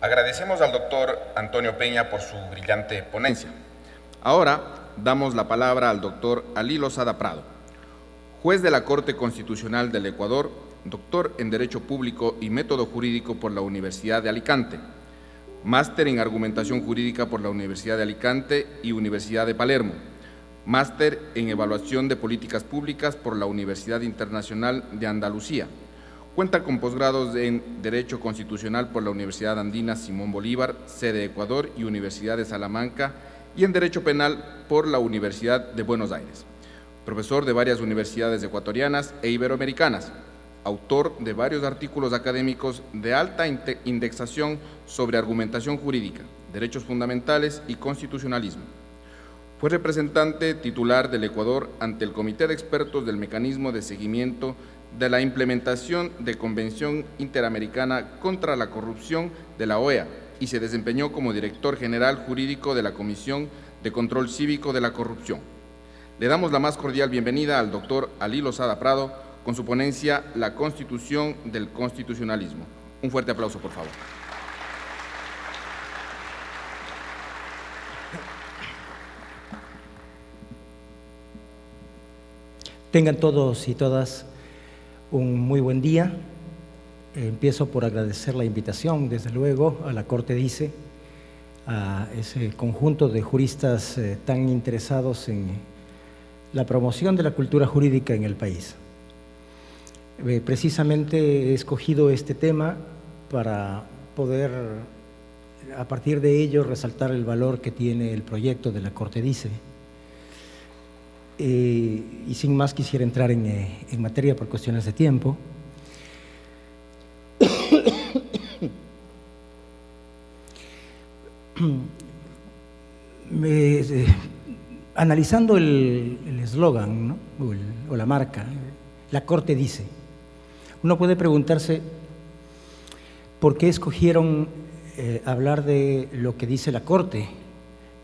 Agradecemos al doctor Antonio Peña por su brillante ponencia. Ahora damos la palabra al doctor Alí Lozada Prado, juez de la Corte Constitucional del Ecuador, doctor en Derecho Público y Método Jurídico por la Universidad de Alicante, máster en Argumentación Jurídica por la Universidad de Alicante y Universidad de Palermo, máster en Evaluación de Políticas Públicas por la Universidad Internacional de Andalucía. Cuenta con posgrados en Derecho Constitucional por la Universidad Andina Simón Bolívar, sede Ecuador, y Universidad de Salamanca, y en Derecho Penal por la Universidad de Buenos Aires. Profesor de varias universidades ecuatorianas e iberoamericanas, autor de varios artículos académicos de alta indexación sobre argumentación jurídica, derechos fundamentales y constitucionalismo. Fue representante titular del Ecuador ante el Comité de Expertos del Mecanismo de Seguimiento de la Implementación de Convención Interamericana contra la Corrupción de la OEA y se desempeñó como director general jurídico de la Comisión de Control Cívico de la Corrupción. Le damos la más cordial bienvenida al doctor Alí Lozada Prado con su ponencia La Constitución del Constitucionalismo. Un fuerte aplauso, por favor. Tengan todos y todas un muy buen día. Empiezo por agradecer la invitación, desde luego, a la Corte DICE, a ese conjunto de juristas tan interesados en la promoción de la cultura jurídica en el país. Precisamente he escogido este tema para poder, a partir de ello, resaltar el valor que tiene el proyecto de la Corte DICE. Y sin más quisiera entrar en materia por cuestiones de tiempo. Analizando el eslogan, ¿no? o la marca, la Corte dice, uno puede preguntarse por qué escogieron hablar de lo que dice la Corte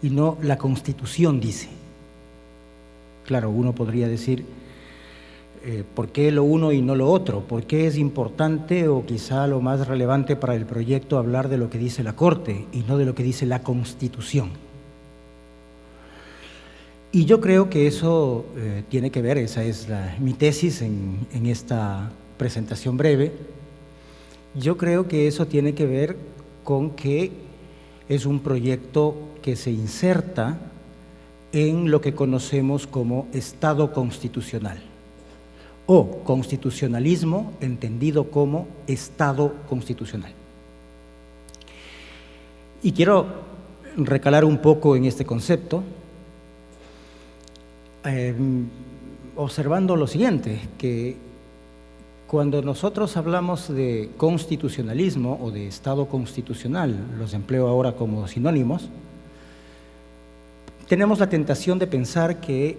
y no la Constitución dice. Claro, uno podría decir, ¿por qué lo uno y no lo otro? ¿Por qué es importante o quizá lo más relevante para el proyecto hablar de lo que dice la Corte y no de lo que dice la Constitución? Y yo creo que eso tiene que ver, esa es mi tesis en esta presentación breve. Yo creo que eso tiene que ver con que es un proyecto que se inserta en lo que conocemos como Estado constitucional o constitucionalismo entendido como Estado constitucional. Y quiero recalar un poco en este concepto, observando lo siguiente, que cuando nosotros hablamos de constitucionalismo o de Estado constitucional, los empleo ahora como sinónimos, tenemos la tentación de pensar que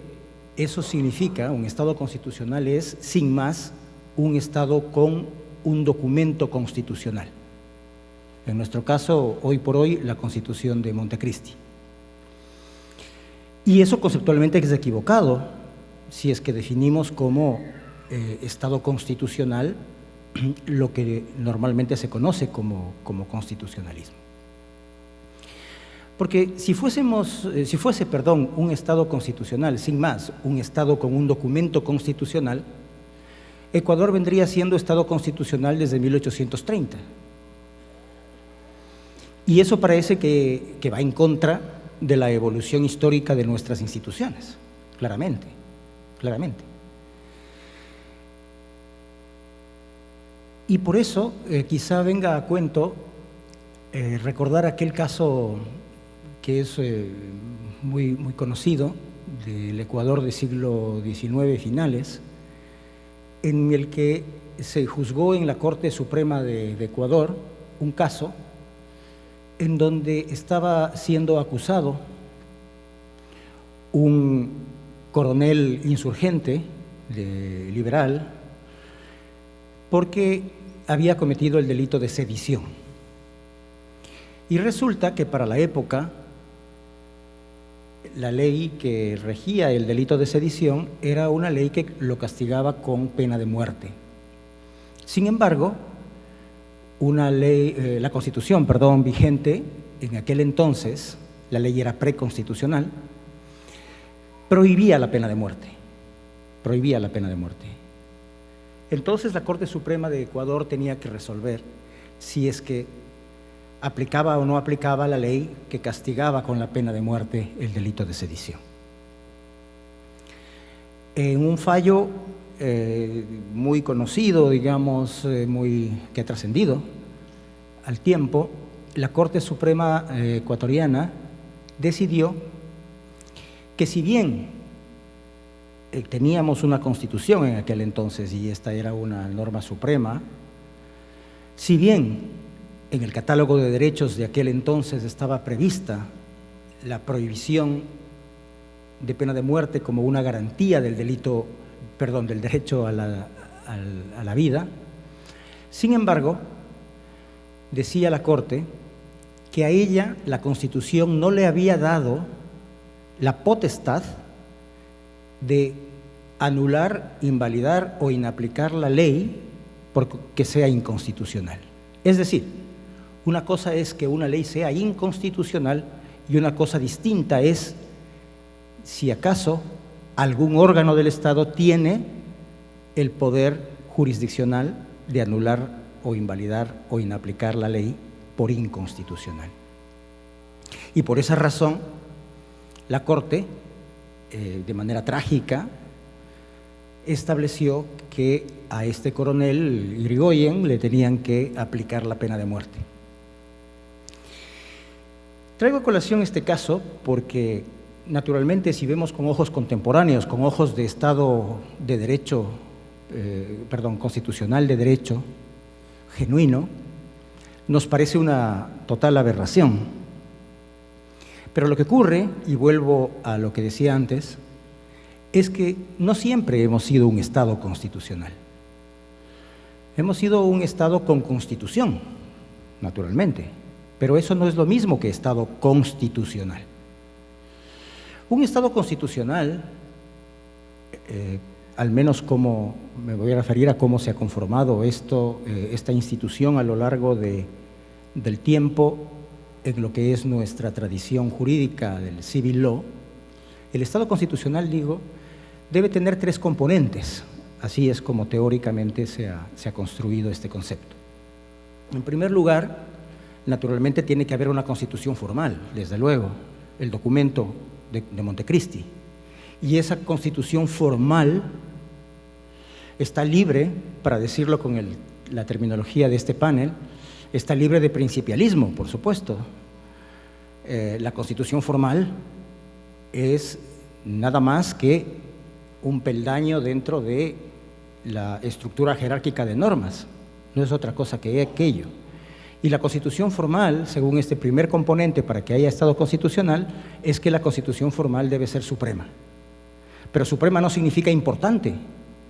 eso significa, un Estado constitucional es, sin más, un Estado con un documento constitucional. En nuestro caso, hoy por hoy, la Constitución de Montecristi. Y eso conceptualmente es equivocado, si es que definimos como Estado constitucional lo que normalmente se conoce como constitucionalismo. Porque si fuese un Estado constitucional, sin más, un Estado con un documento constitucional, Ecuador vendría siendo Estado constitucional desde 1830. Y eso parece que va en contra de la evolución histórica de nuestras instituciones, claramente, claramente. Y por eso quizá venga a cuento recordar aquel caso que es muy conocido, del Ecuador del siglo XIX finales, en el que se juzgó en la Corte Suprema de Ecuador un caso en donde estaba siendo acusado un coronel insurgente liberal porque había cometido el delito de sedición. Y resulta que para la época la ley que regía el delito de sedición era una ley que lo castigaba con pena de muerte. Sin embargo, una ley, la Constitución, perdón, vigente en aquel entonces, la ley era preconstitucional, prohibía la pena de muerte, prohibía la pena de muerte. Entonces la Corte Suprema de Ecuador tenía que resolver si es que aplicaba o no aplicaba la ley que castigaba con la pena de muerte el delito de sedición. En un fallo muy conocido, digamos, que ha trascendido al tiempo, la Corte Suprema ecuatoriana decidió que si bien teníamos una constitución en aquel entonces y esta era una norma suprema, si bien en el catálogo de derechos de aquel entonces estaba prevista la prohibición de pena de muerte como una garantía del del derecho a la vida, sin embargo, decía la Corte que a ella la Constitución no le había dado la potestad de anular, invalidar o inaplicar la ley porque sea inconstitucional. Es decir, una cosa es que una ley sea inconstitucional y una cosa distinta es si acaso algún órgano del Estado tiene el poder jurisdiccional de anular o invalidar o inaplicar la ley por inconstitucional. Y por esa razón, la Corte, de manera trágica, estableció que a este coronel Irigoyen le tenían que aplicar la pena de muerte. Traigo a colación este caso porque, naturalmente, si vemos con ojos contemporáneos, con ojos de Estado de Derecho, constitucional de derecho, genuino, nos parece una total aberración. Pero lo que ocurre, y vuelvo a lo que decía antes, es que no siempre hemos sido un Estado constitucional. Hemos sido un Estado con constitución, naturalmente, pero eso no es lo mismo que Estado constitucional. Un Estado constitucional, al menos como me voy a referir a cómo se ha conformado esta institución a lo largo del tiempo en lo que es nuestra tradición jurídica del civil law, el Estado constitucional, debe tener 3 componentes. Así es como teóricamente se ha construido este concepto. En primer lugar, naturalmente tiene que haber una constitución formal, desde luego, el documento de Montecristi. Y esa constitución formal está libre, para decirlo con la terminología de este panel, está libre de principialismo, por supuesto. La constitución formal es nada más que un peldaño dentro de la estructura jerárquica de normas, no es otra cosa que aquello. Y la constitución formal, según este primer componente para que haya Estado constitucional, es que la constitución formal debe ser suprema. Pero suprema no significa importante,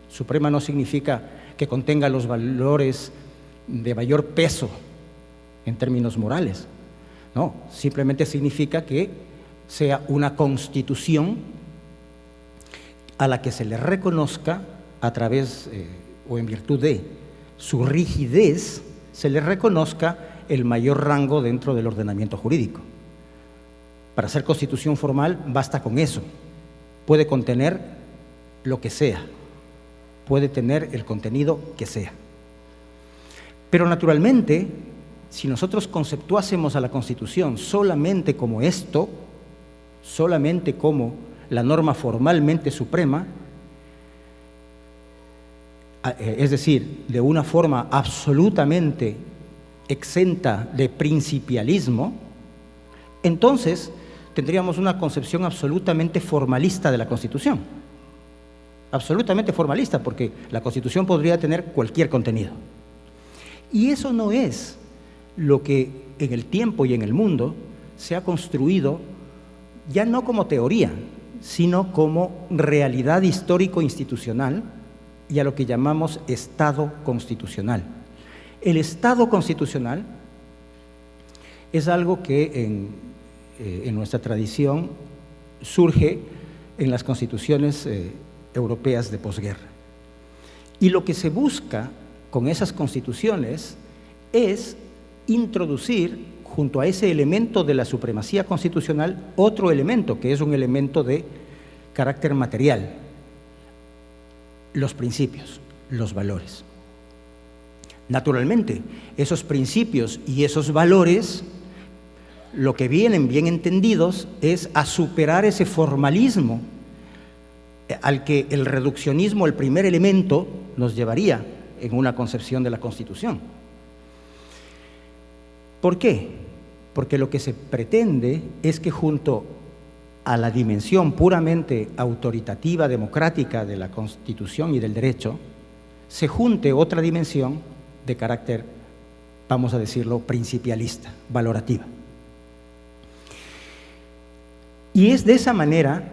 suprema no significa que contenga los valores de mayor peso en términos morales. No, simplemente significa que sea una constitución a la que se le reconozca a través o en virtud de su rigidez, se le reconozca el mayor rango dentro del ordenamiento jurídico. Para ser constitución formal basta con eso. Puede contener lo que sea, puede tener el contenido que sea. Pero naturalmente, si nosotros conceptuásemos a la Constitución solamente como esto, solamente como la norma formalmente suprema, es decir, de una forma absolutamente exenta de principialismo, entonces tendríamos una concepción absolutamente formalista de la Constitución. Absolutamente formalista, porque la Constitución podría tener cualquier contenido. Y eso no es lo que en el tiempo y en el mundo se ha construido, ya no como teoría, sino como realidad histórico-institucional y a lo que llamamos Estado constitucional. El Estado constitucional es algo que en nuestra tradición surge en las constituciones europeas de posguerra. Y lo que se busca con esas constituciones es introducir, junto a ese elemento de la supremacía constitucional, otro elemento, que es un elemento de carácter material: los principios, los valores. Naturalmente, esos principios y esos valores, lo que vienen bien entendidos es a superar ese formalismo al que el reduccionismo, el primer elemento, nos llevaría en una concepción de la Constitución. ¿Por qué? Porque lo que se pretende es que junto a la dimensión puramente autoritativa, democrática de la Constitución y del derecho, se junte otra dimensión de carácter, vamos a decirlo, principialista, valorativa. Y es de esa manera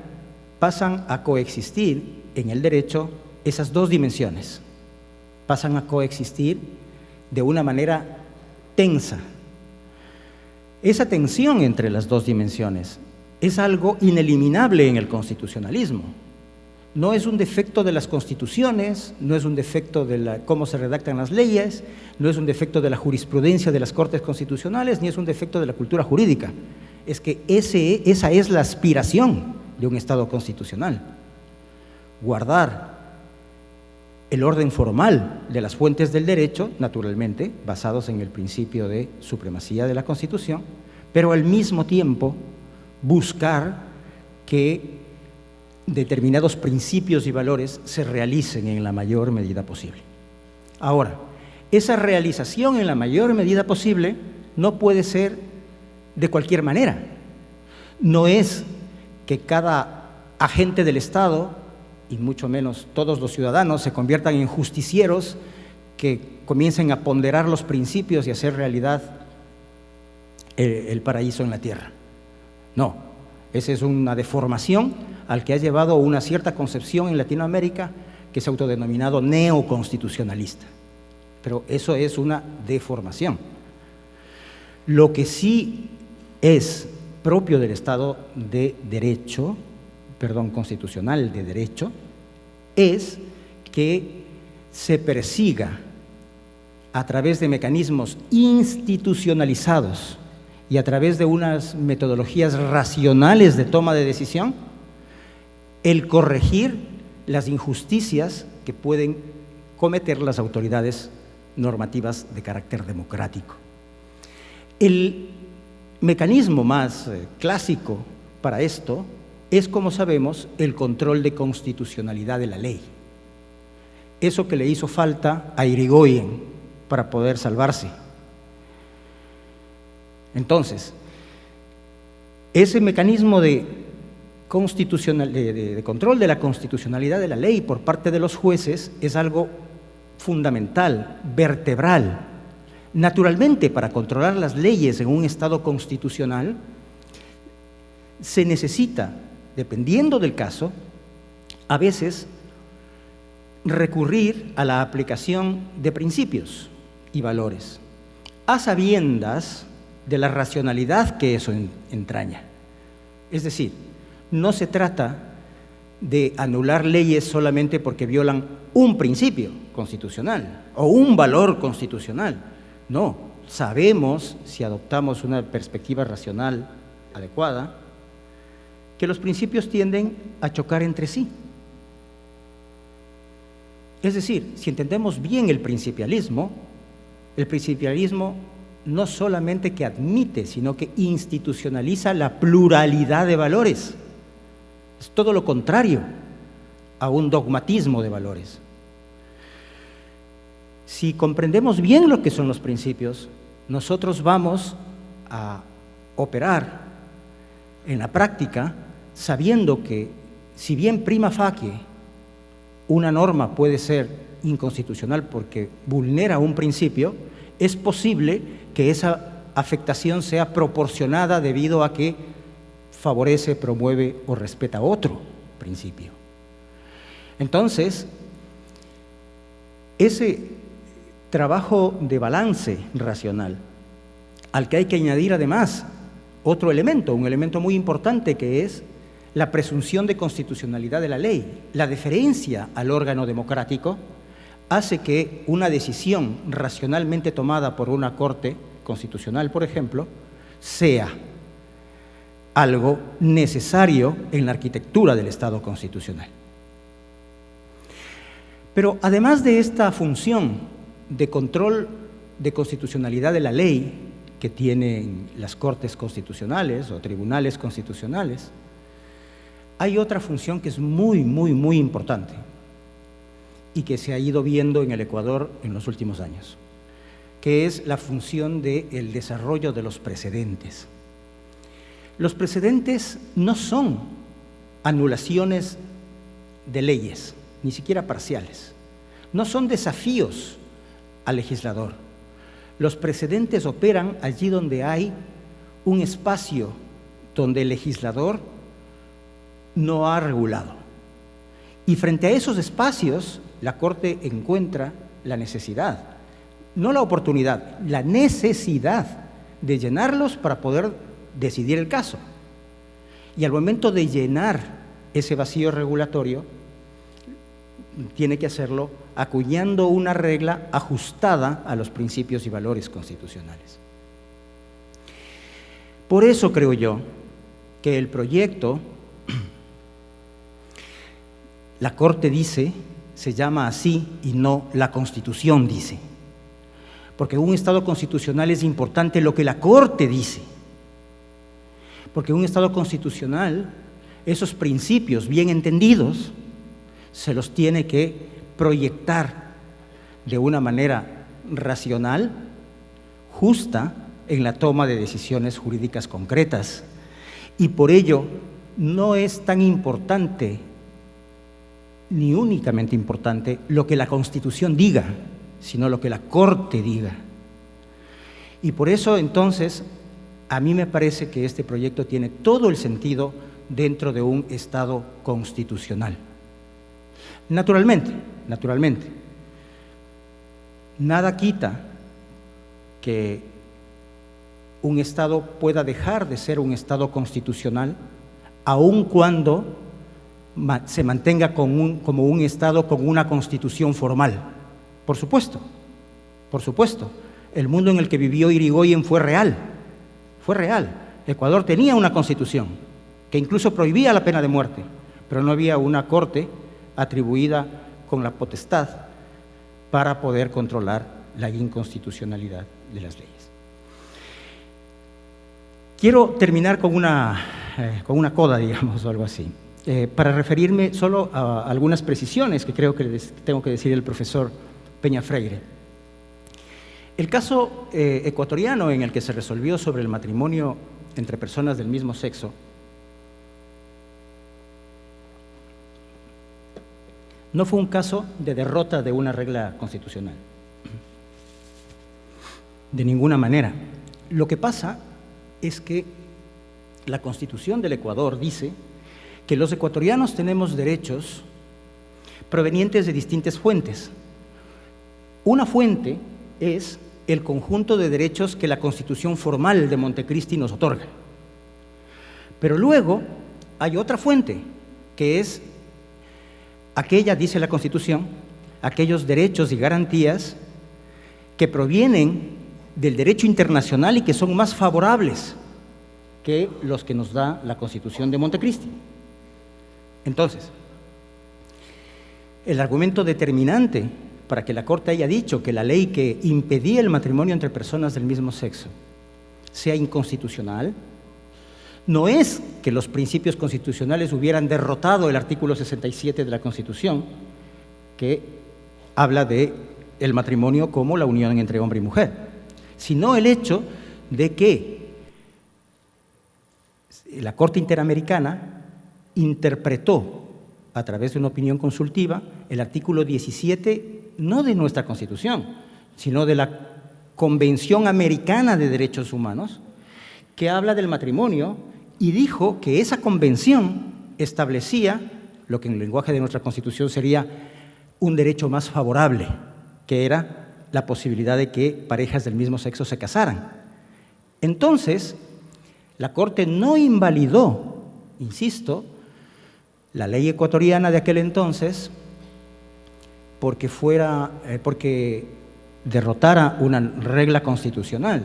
pasan a coexistir en el derecho esas dos dimensiones. Pasan a coexistir de una manera tensa. Esa tensión entre las dos dimensiones es algo ineliminable en el constitucionalismo. No es un defecto de las constituciones, no es un defecto de cómo se redactan las leyes, no es un defecto de la jurisprudencia de las Cortes Constitucionales, ni es un defecto de la cultura jurídica. Es que esa es la aspiración de un Estado constitucional: guardar el orden formal de las fuentes del derecho, naturalmente, basados en el principio de supremacía de la Constitución, pero al mismo tiempo buscar que determinados principios y valores se realicen en la mayor medida posible. Ahora, esa realización en la mayor medida posible no puede ser de cualquier manera. No es que cada agente del Estado, y mucho menos todos los ciudadanos, se conviertan en justicieros que comiencen a ponderar los principios y hacer realidad el paraíso en la tierra. No, esa es una deformación al que ha llevado una cierta concepción en Latinoamérica que se ha autodenominado neoconstitucionalista. Pero eso es una deformación. Lo que sí es propio del Estado de Derecho, constitucional de derecho, es que se persiga a través de mecanismos institucionalizados y a través de unas metodologías racionales de toma de decisión, el corregir las injusticias que pueden cometer las autoridades normativas de carácter democrático. El mecanismo más clásico para esto es, como sabemos, el control de constitucionalidad de la ley. Eso que le hizo falta a Irigoyen para poder salvarse. Entonces, ese mecanismo de control de la constitucionalidad de la ley por parte de los jueces es algo fundamental, vertebral. Naturalmente, para controlar las leyes en un Estado constitucional, se necesita, dependiendo del caso, a veces recurrir a la aplicación de principios y valores, a sabiendas de la racionalidad que eso entraña. Es decir, no se trata de anular leyes solamente porque violan un principio constitucional o un valor constitucional. No, sabemos, si adoptamos una perspectiva racional adecuada, que los principios tienden a chocar entre sí. Es decir, si entendemos bien el principialismo no solamente que admite, sino que institucionaliza la pluralidad de valores. Es todo lo contrario a un dogmatismo de valores. Si comprendemos bien lo que son los principios, nosotros vamos a operar en la práctica sabiendo que, si bien prima facie una norma puede ser inconstitucional porque vulnera un principio, es posible que esa afectación sea proporcionada debido a que favorece, promueve o respeta otro principio. Entonces, ese trabajo de balance racional, al que hay que añadir además otro elemento, un elemento muy importante, que es la presunción de constitucionalidad de la ley, la deferencia al órgano democrático, hace que una decisión racionalmente tomada por una Corte Constitucional, por ejemplo, sea algo necesario en la arquitectura del Estado constitucional. Pero además de esta función de control de constitucionalidad de la ley que tienen las Cortes Constitucionales o tribunales constitucionales, hay otra función que es muy importante y que se ha ido viendo en el Ecuador en los últimos años, que es la función del desarrollo de los precedentes. Los precedentes no son anulaciones de leyes, ni siquiera parciales. No son desafíos al legislador. Los precedentes operan allí donde hay un espacio donde el legislador no ha regulado. Y frente a esos espacios, la Corte encuentra la necesidad, no la oportunidad, la necesidad de llenarlos para poder decidir el caso. Y al momento de llenar ese vacío regulatorio, tiene que hacerlo acuñando una regla ajustada a los principios y valores constitucionales. Por eso creo yo que el proyecto, la Corte dice, se llama así y no la Constitución dice. Porque en un Estado constitucional es importante lo que la Corte dice. Porque en un Estado constitucional, esos principios bien entendidos se los tiene que proyectar de una manera racional, justa, en la toma de decisiones jurídicas concretas. Y por ello no es tan importante, ni únicamente importante, lo que la Constitución diga, sino lo que la Corte diga. Y por eso, entonces, a mí me parece que este proyecto tiene todo el sentido dentro de un Estado constitucional. Naturalmente, nada quita que un Estado pueda dejar de ser un Estado constitucional, aun cuando se mantenga como un Estado con una constitución formal. Por supuesto. El mundo en el que vivió Irigoyen fue real. Ecuador tenía una constitución que incluso prohibía la pena de muerte, pero no había una corte atribuida con la potestad para poder controlar la inconstitucionalidad de las leyes. Quiero terminar con una coda, digamos, o algo así, para referirme solo a algunas precisiones que creo que tengo que decir el profesor Peña Freire. El caso ecuatoriano en el que se resolvió sobre el matrimonio entre personas del mismo sexo no fue un caso de derrota de una regla constitucional, de ninguna manera. Lo que pasa es que la Constitución del Ecuador dice que los ecuatorianos tenemos derechos provenientes de distintas fuentes. Una fuente es el conjunto de derechos que la Constitución formal de Montecristi nos otorga. Pero luego hay otra fuente, que es aquella, dice la Constitución, aquellos derechos y garantías que provienen del derecho internacional y que son más favorables que los que nos da la Constitución de Montecristi. Entonces, el argumento determinante para que la Corte haya dicho que la ley que impedía el matrimonio entre personas del mismo sexo sea inconstitucional no es que los principios constitucionales hubieran derrotado el artículo 67 de la Constitución, que habla de el matrimonio como la unión entre hombre y mujer, sino el hecho de que la Corte Interamericana interpretó a través de una opinión consultiva el artículo 17, no de nuestra Constitución, sino de la Convención Americana de Derechos Humanos, que habla del matrimonio, y dijo que esa convención establecía lo que en el lenguaje de nuestra Constitución sería un derecho más favorable, que era la posibilidad de que parejas del mismo sexo se casaran. Entonces, la Corte no invalidó, insisto, la ley ecuatoriana de aquel entonces, porque derrotara una regla constitucional,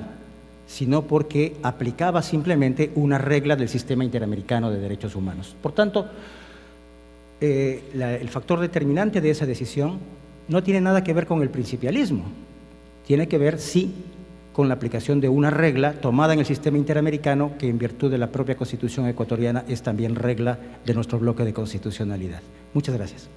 sino porque aplicaba simplemente una regla del sistema interamericano de derechos humanos. Por tanto, el factor determinante de esa decisión no tiene nada que ver con el principialismo, tiene que ver, sí, con la aplicación de una regla tomada en el sistema interamericano que en virtud de la propia Constitución ecuatoriana es también regla de nuestro bloque de constitucionalidad. Muchas gracias.